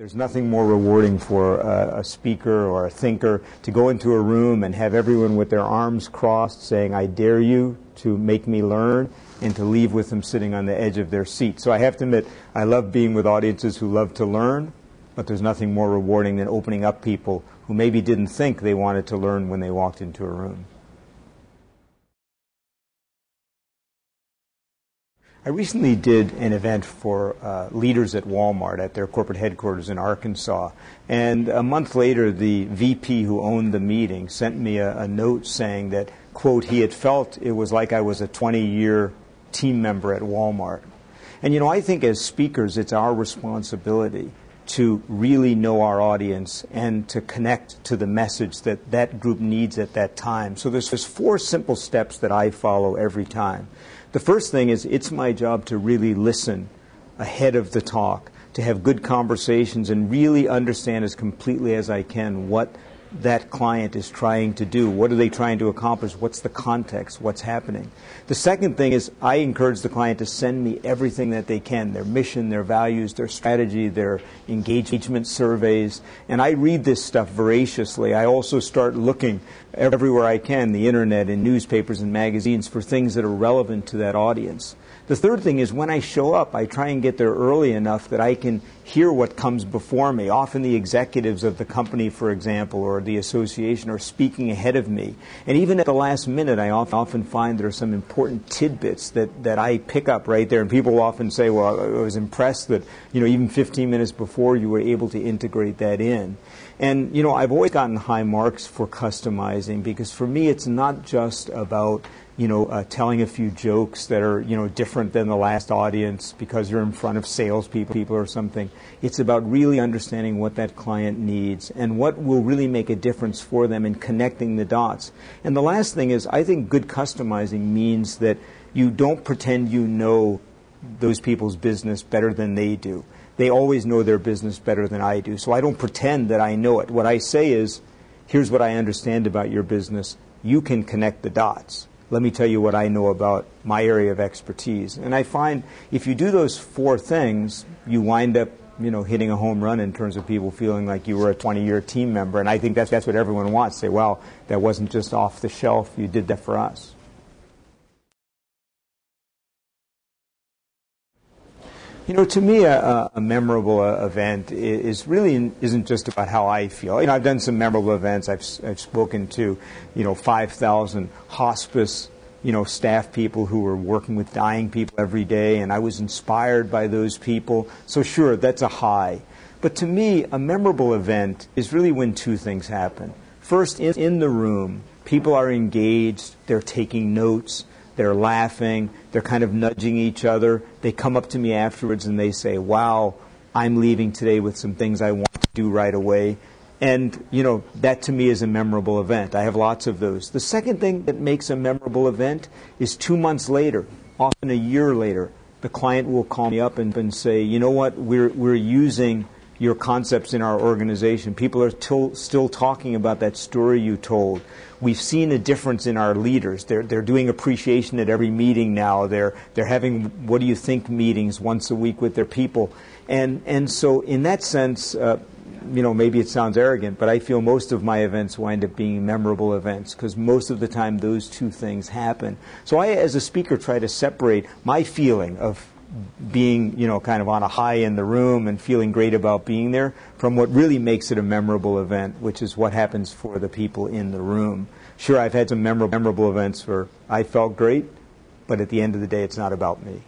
There's nothing more rewarding for a speaker or a thinker to go into a room and have everyone with their arms crossed saying, "I dare you to make me learn," and to leave with them sitting on the edge of their seat. So I have to admit, I love being with audiences who love to learn, but there's nothing more rewarding than opening up people who maybe didn't think they wanted to learn when they walked into a room. I recently did an event for leaders at Walmart at their corporate headquarters in Arkansas. And a month later, the VP who owned the meeting sent me a note saying that, quote, he had felt it was like I was a 20-year team member at Walmart. And, you know, I think as speakers, it's our responsibility to really know our audience and to connect to the message that that group needs at that time. So there's 4 simple steps that I follow every time. The first thing is it's my job to really listen ahead of the talk, to have good conversations and really understand as completely as I can what that client is trying to do. What are they trying to accomplish? What's the context? What's happening? The second thing is I encourage the client to send me everything that they can, their mission, their values, their strategy, their engagement surveys. And I read this stuff voraciously. I also start looking everywhere I can, the internet and newspapers and magazines, for things that are relevant to that audience. The third thing is when I show up, I try and get there early enough that I can hear what comes before me. Often the executives of the company, for example, or the association are speaking ahead of me. And even at the last minute, I often find there are some important tidbits that I pick up right there. And people often say, well, I was impressed that, you know, even 15 minutes before you were able to integrate that in. And, you know, I've always gotten high marks for customizing because for me it's not just about telling a few jokes that are, different than the last audience because you're in front of salespeople or something. It's about really understanding what that client needs and what will really make a difference for them in connecting the dots. And the last thing is, I think good customizing means that you don't pretend you know those people's business better than they do. They always know their business better than I do. So I don't pretend that I know it. What I say is, here's what I understand about your business. You can connect the dots. Let me tell you what I know about my area of expertise. And I find if you do those 4 things, you wind up, hitting a home run in terms of people feeling like you were a 20-year team member. And I think that's what everyone wants. Say, well, that wasn't just off the shelf. You did that for us. To me, a memorable event isn't just about how I feel. I've done some memorable events. I've spoken to, 5,000 hospice, staff people who were working with dying people every day, and I was inspired by those people. So sure, that's a high. But to me, a memorable event is really when 2 things happen. First, in the room, people are engaged, they're taking notes, they're laughing, they're kind of nudging each other. They come up to me afterwards and they say, wow, I'm leaving today with some things I want to do right away. And, that to me is a memorable event. I have lots of those. The second thing that makes a memorable event is 2 months later, often a year later, the client will call me up and say, you know what, we're using your concepts in our organization. People are still talking about that story you told. We've seen a difference in our leaders. They're doing appreciation at every meeting now. They're having what do you think meetings once a week with their people. And so in that sense, maybe it sounds arrogant, but I feel most of my events wind up being memorable events because most of the time those 2 things happen. So I, as a speaker, try to separate my feeling of being, kind of on a high in the room and feeling great about being there from what really makes it a memorable event, which is what happens for the people in the room. Sure, I've had some memorable events where I felt great, but at the end of the day, it's not about me.